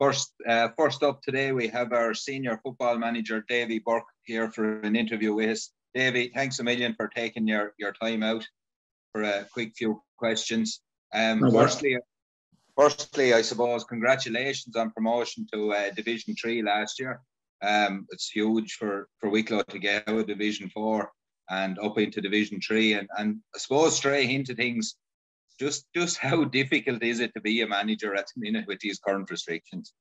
First up today, we have our senior football manager, Davy Burke, here for an interview with us. Davy, thanks a million for taking your time out for a quick few questions. Firstly, I suppose, congratulations on promotion to Division 3 last year. It's huge for Wicklow to get out of Division 4 and up into Division 3. And I suppose straight into things, just how difficult is it to be a manager at the minute with these current restrictions?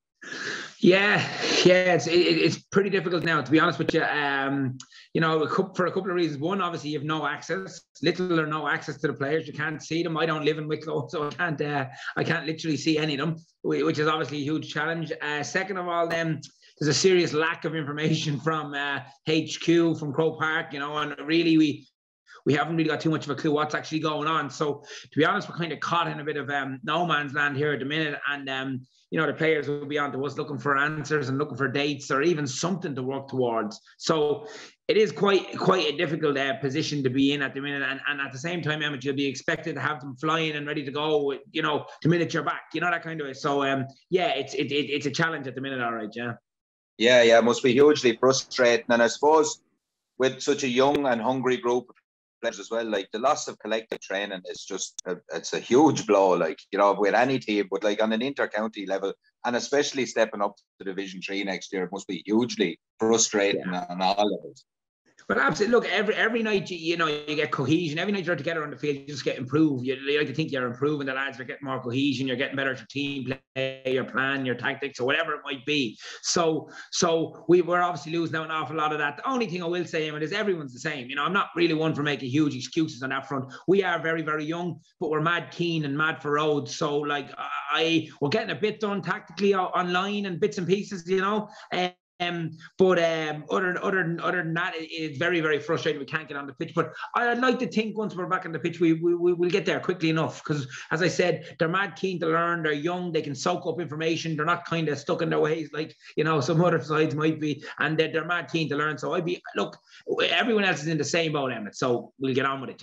Yeah, it's pretty difficult now, to be honest with you. For a couple of reasons. One, obviously, you have no access, little or no access to the players. You can't see them. I don't live in Wicklow, so I can't literally see any of them, which is obviously a huge challenge. Second of all, there's a serious lack of information from HQ, from Croke Park, and really we haven't really got too much of a clue what's actually going on. So to be honest, we're kind of caught in a bit of no man's land here at the minute. And, the players will be on to us looking for answers and looking for dates or even something to work towards. So it is quite a difficult position to be in at the minute. And at the same time, Emmett, you'll be expected to have them flying and ready to go, the minute you're back, that kind of way. So, it's a challenge at the minute, all right, yeah. Yeah, it must be hugely frustrating. And I suppose with such a young and hungry group of players as well, like the loss of collective training is just it's a huge blow, with any team, but like on an inter-county level, and especially stepping up to Division 3 next year, it must be hugely frustrating on all levels. But absolutely, look, every night you get cohesion. Every night you're together on the field, you just get improved. You like to think you're improving. The lads are getting more cohesion. You're getting better at your team play, your plan, your tactics, or whatever it might be. So we're obviously losing out an awful lot of that. The only thing I will say, Emmett, is everyone's the same. I'm not really one for making huge excuses on that front. We are very, very young, but we're mad keen and mad for roads. So we're getting a bit done tactically online and bits and pieces, But other than that, it's very, very frustrating. We can't get on the pitch. But I'd like to think once we're back on the pitch, we'll get there quickly enough. Because as I said, they're mad keen to learn. They're young. They can soak up information. They're not kind of stuck in their ways like some other sides might be. And they're mad keen to learn. So everyone else is in the same boat, Emmett. So we'll get on with it,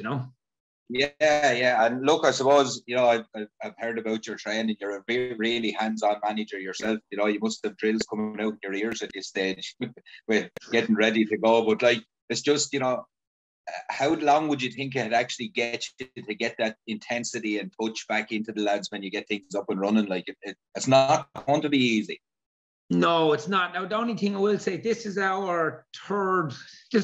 Yeah. And look, I suppose, I've heard about your training. You're a very, really hands-on manager yourself. You must have drills coming out in your ears at this stage with getting ready to go. But it's just, how long would you think it actually get you to get that intensity and touch back into the lads when you get things up and running? It's not going to be easy. No, it's not. Now, the only thing I will say, this will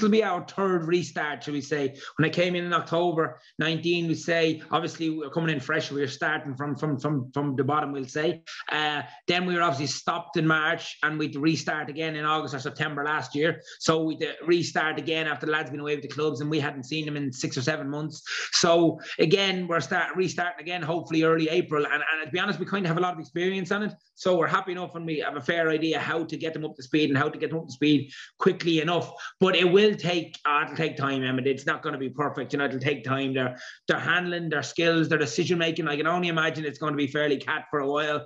be our third restart, shall we say. When I came in October 19, we say, obviously we're coming in fresh. We're starting from the bottom, we'll say. Then we were obviously stopped in March and we'd restart again in August or September last year. So we'd restart again after the lads been away with the clubs and we hadn't seen them in 6 or 7 months. So again, we're restarting again, hopefully early April. And to be honest, we kind of have a lot of experience on it. So we're happy enough and we have a fair idea how to get them up to speed and how to get them up to speed quickly enough. But it will take time, Emmett. It's not going to be perfect. It'll take time. Their handling, their skills, their decision making. I can only imagine it's going to be fairly cat for a while.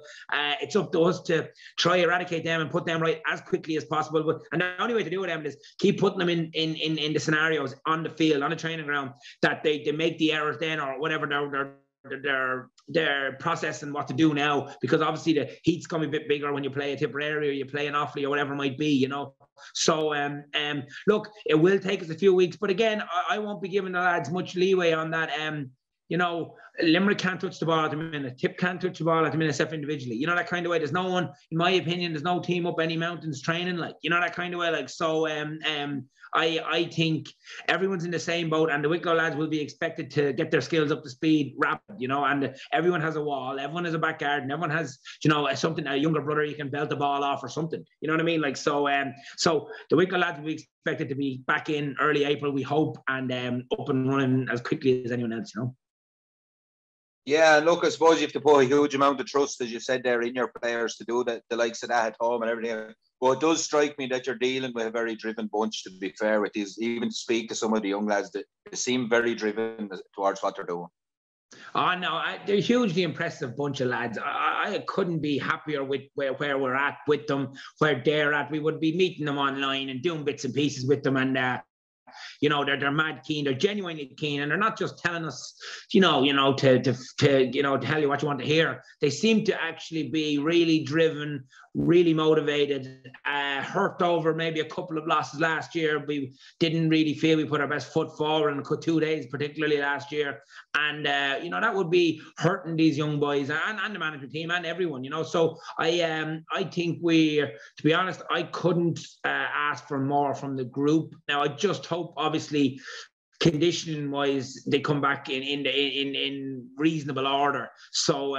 It's up to us to try eradicate them and put them right as quickly as possible. And the only way to do it, Emmett, is keep putting them in the scenarios on the field, on the training ground, that they make the errors then or whatever their process and what to do now, because obviously the heat's going to be a bit bigger when you play a Tipperary or you play an Offaly or whatever it might be, So look, it will take us a few weeks, but again, I won't be giving the lads much leeway on that. Limerick can't touch the ball at the minute. Tip can't touch the ball at the minute except individually. That kind of way. There's no one, in my opinion, there's no team up any mountains training that kind of way. So I think everyone's in the same boat, and the Wicklow lads will be expected to get their skills up to speed rapid, and everyone has a wall, everyone has a back garden, everyone has, something, a younger brother you can belt the ball off or something. You know what I mean? So the Wicklow lads will be expected to be back in early April, we hope, and up and running as quickly as anyone else, Yeah, look, I suppose you have to put a huge amount of trust, as you said there, in your players to do the likes of that at home and everything. But it does strike me that you're dealing with a very driven bunch, to be fair with these. Even to speak to some of the young lads, that they seem very driven towards what they're doing. Oh, no, they're a hugely impressive bunch of lads. I couldn't be happier with where we're at with them, where they're at. We would be meeting them online and doing bits and pieces with them. And they're mad keen, they're genuinely keen, and they're not just telling us, to tell you what you want to hear. They seem to actually be really driven, really motivated, hurt over maybe a couple of losses last year. We didn't really feel we put our best foot forward in 2 days, particularly last year. And, that would be hurting these young boys and the management team and everyone, So I think to be honest, I couldn't ask for more from the group. Now, I just hope, obviously, conditioning wise, they come back in reasonable order, so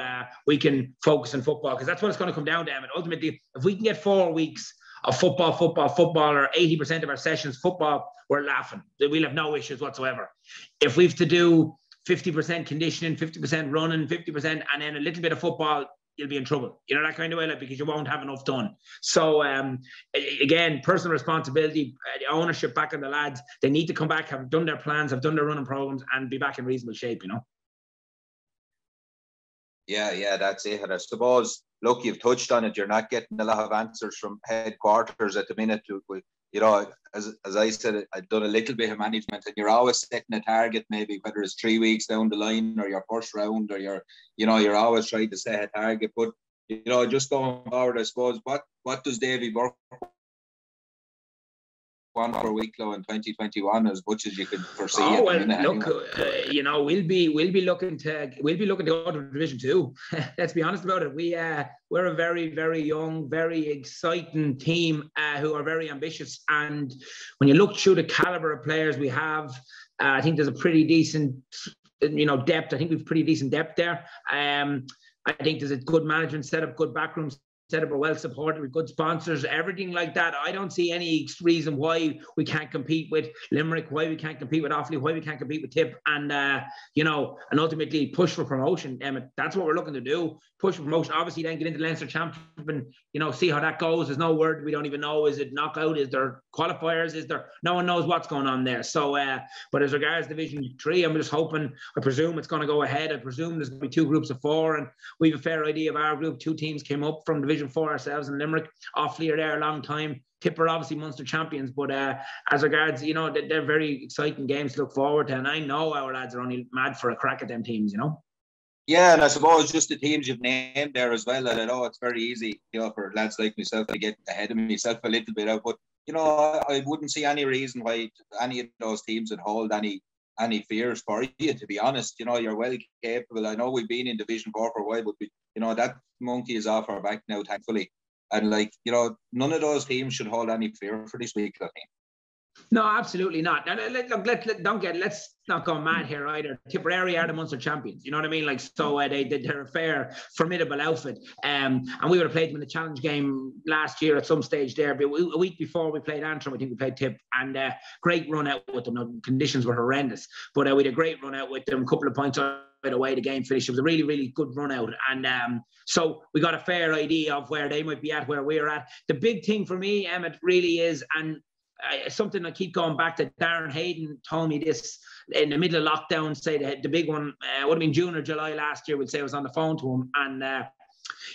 we can focus on football, because that's what it's going to come down to, Emmett. Ultimately, if we can get 4 weeks of football, or 80% of our sessions football, we're laughing. We'll have no issues whatsoever. If we have to do 50% conditioning, 50% running, 50%, and then a little bit of football, you'll be in trouble. That kind of way, because you won't have enough done. So, again, personal responsibility, ownership back on the lads. They need to come back, have done their plans, have done their running programs, and be back in reasonable shape, Yeah, that's it. And I suppose, look, you've touched on it. You're not getting a lot of answers from headquarters at the minute. As I said, I've done a little bit of management, and you're always setting a target, maybe whether it's 3 weeks down the line or your first round, or you're always trying to set a target. But just going forward, I suppose, what does Davy Burke want for Wicklow in 2021, as much as you could foresee? Look, we'll be looking to go to Division 2. Let's be honest about it. We're a very, very young, very exciting team who are very ambitious. And when you look through the caliber of players we have, I think there's a pretty decent, depth. I think we've pretty decent depth there. I think there's a good management setup, good backroom setup, are well supported with good sponsors, everything like that. I don't see any reason why we can't compete with Limerick, why we can't compete with Offaly, why we can't compete with Tip, and and ultimately push for promotion. Emmett, that's what we're looking to do. Push for promotion. Obviously, then get into Leinster Championship and see how that goes. There's no word. We don't even know. Is it knockout? Is there qualifiers? Is there? No one knows what's going on there. So, but as regards Division 3, I'm just hoping. I presume it's going to go ahead. I presume there's going to be 2 groups of 4, and we have a fair idea of our group. 2 teams came up from Division 4 ourselves in Limerick. Offaly are there a long time. Tipper obviously Munster champions, but as regards, they're very exciting games to look forward to, and I know our lads are only mad for a crack at them teams, Yeah, and I suppose just the teams you've named there as well. I know it's very easy, for lads like myself to get ahead of myself a little bit out, but I wouldn't see any reason why any of those teams would hold any fears for you, to be honest. You're well capable. I know we've been in Division 4 for a while, but that monkey is off our back now, thankfully. And none of those teams should hold any fear for this Wicklow team. No, absolutely not. Now, let's not go mad here either. Tipperary are the Munster champions. You know what I mean? So they're a fair, formidable outfit. And we would have played them in the challenge game last year at some stage there. But a week before we played Antrim, I think we played Tip, and great run out with them. Now, conditions were horrendous, but we had a great run out with them. A couple of points away, the game finished. It was a really, really good run out, and so we got a fair idea of where they might be at, where we're at. The big thing for me, Emmett, really is, and something I keep going back to. Darren Hayden told me this in the middle of lockdown. Say the big one would have been June or July last year. Would say I was on the phone to him, and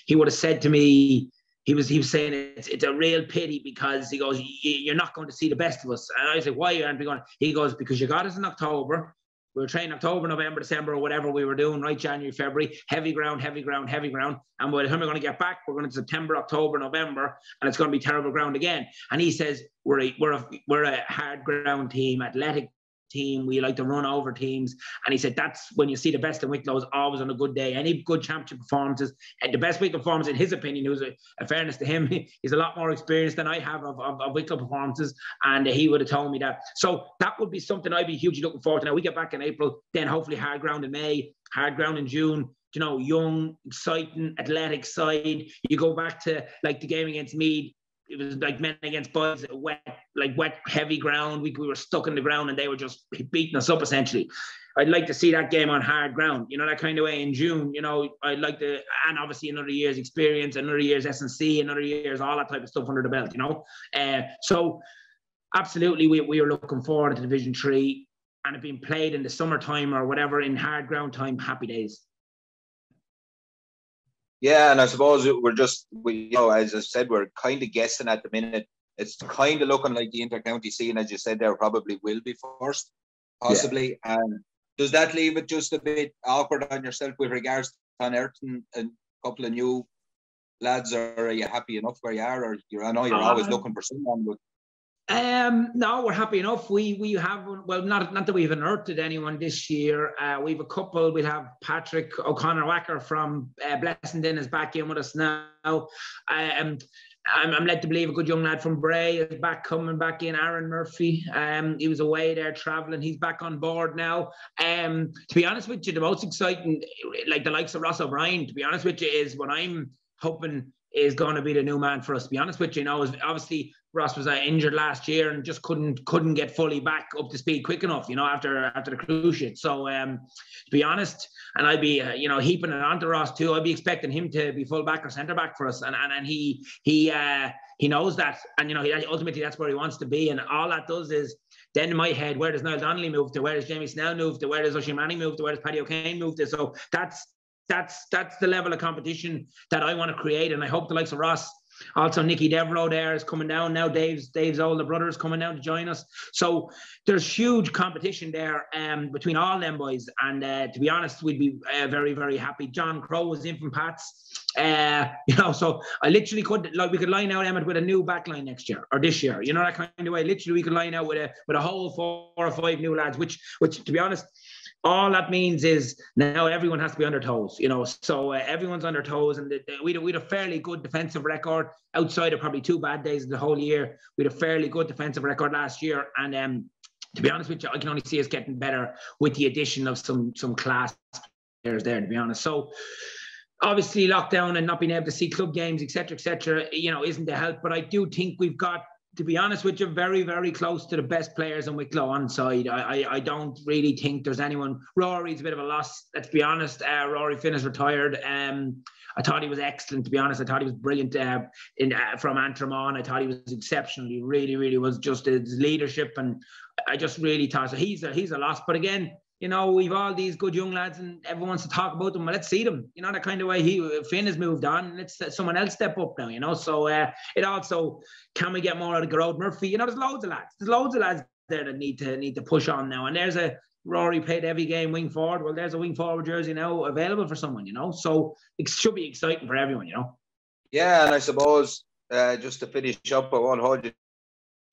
he would have said to me, he was saying it's a real pity, because he goes, you're not going to see the best of us. And I was like, why aren't we going? He goes, because you got us in October. We were training October, November, December, or whatever we were doing, right? January, February, heavy ground. And by the time we're going to get back, we're going to September, October, November, and it's going to be terrible ground again. And he says, we're a hard ground team, athletic team. We like to run over teams. And he said, that's when you see the best in Wicklow, is always on a good day. Any good championship performances, and the best Wicklow performance, in his opinion, who's a fairness to him, he's a lot more experience than I have of Wicklow performances, and he would have told me that. So that would be something I'd be hugely looking forward to. Now, we get back in April, then hopefully hard ground in May, hard ground in June. Young, exciting, athletic side. You go back to the game against Meath. It was like men against boys, wet, heavy ground. We were stuck in the ground, and they were just beating us up, essentially. I'd like to see that game on hard ground, that kind of way in June. I'd like to, and obviously another year's experience, another year's S&C, another year's all that type of stuff under the belt, So absolutely, we are looking forward to Division 3, and it being played in the summertime or whatever, in hard ground time, happy days. Yeah, and I suppose we're just, as I said, we're kind of guessing at the minute it's kind of looking like the inter-county scene, as you said, there probably will be first, possibly. Yeah. Does that leave it just a bit awkward on yourself with regards to unearthing a couple of new lads, or are you happy enough where you are? Or I know you're always looking for someone, but no, we're happy enough. We have, well, not that we've unearthed anyone this year. We've a couple. We'll have Patrick O'Connor-Wacker from Blessington is back in with us now. I'm led to believe a good young lad from Bray is coming back in. Aaron Murphy. He was away there travelling. He's back on board now. To be honest with you, the most exciting, like the likes of Ross O'Brien, to be honest with you, is what I'm hoping is going to be the new man for us. To be honest with you, is obviously Ross was injured last year and just couldn't get fully back up to speed quick enough, after the cruise ship. So to be honest, and I'd be heaping it onto Ross too. I'd be expecting him to be full back or centre back for us, and he knows that, and ultimately that's where he wants to be. And all that does is, then in my head, where does Niall Donnelly move to? Where does Jamie Snell move to? Where does Oisin Manning move to? Where does Paddy O'Kane move to? So that's the level of competition that I want to create, and I hope the likes of Ross. Also, Nicky Devereaux there is coming down now. Dave's older brother is coming down to join us. So there's huge competition there between all them boys. And to be honest, we'd be very, very happy. John Crowe was in from Pats. So I literally we could line out Emmett with a new backline next year or this year. That kind of way. Literally, we could line out with a whole 4 or 5 new lads. Which to be honest, all that means is now everyone has to be on their toes. So everyone's on their toes, and we had a fairly good defensive record outside of probably 2 bad days of the whole year. We had a fairly good defensive record last year, and to be honest with you, I can only see us getting better with the addition of some class players there, to be honest. So obviously lockdown and not being able to see club games, etc., isn't a help. But I do think we've got, to be honest with you, very, very close to the best players in Wicklow on side. I don't really think there's anyone. Rory's a bit of a loss, let's be honest. Rory Finn is retired. I thought he was excellent, to be honest. I thought he was brilliant from Antrim on. I thought he was exceptional. He really, really was, just his leadership. And I just really thought, so he's a loss. But again, we've all these good young lads and everyone wants to talk about them. Well, let's see them. That kind of way. Finn has moved on. Let's someone else step up now, So it also, can we get more out of Garrod Murphy? There's loads of lads. There's loads of lads there that need to push on now. And there's a Rory played every game wing forward. Well, there's a wing forward jersey now available for someone, So it should be exciting for everyone, Yeah, and I suppose just to finish up, I won't hold you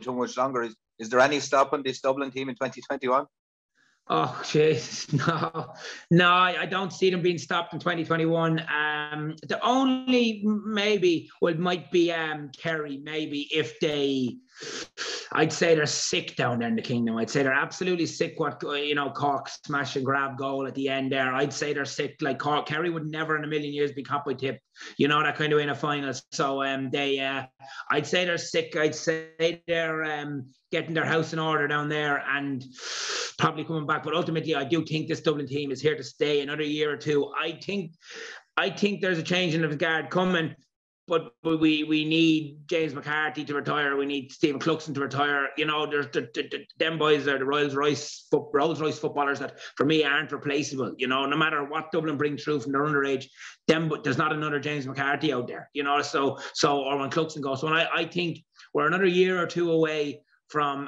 too much longer. Is there any stopping this Dublin team in 2021? Oh, jeez, no, I don't see them being stopped in 2021. The only maybe might be Kerry, maybe if they, I'd say they're sick down there in the Kingdom. I'd say they're absolutely sick. What Cork smash and grab goal at the end there. I'd say they're sick. Like Kerry would never in a million years be caught by tip. That kind of way in a final. So I'd say they're sick. I'd say they're getting their house in order down there and probably coming back. But ultimately, I do think this Dublin team is here to stay another year or two. I think there's a change in the guard coming, but we need James McCarthy to retire. We need Stephen Cluxon to retire. There's them boys are the Rolls-Royce footballers that, for me, aren't replaceable. No matter what Dublin bring through from their underage, there's not another James McCarthy out there. So or when Cluxon goes. So I think we're another year or two away from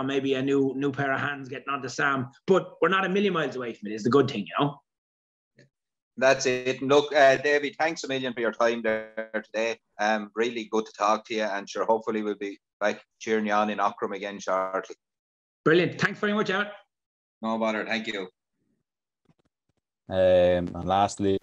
maybe a new pair of hands getting onto Sam, but we're not a million miles away from it. Is the good thing, That's it. And look, Davy, thanks a million for your time there today. Really good to talk to you, and sure, hopefully we'll be back cheering you on in Ockram again shortly. Brilliant. Thanks very much, Emmett. No bother. Thank you. And lastly.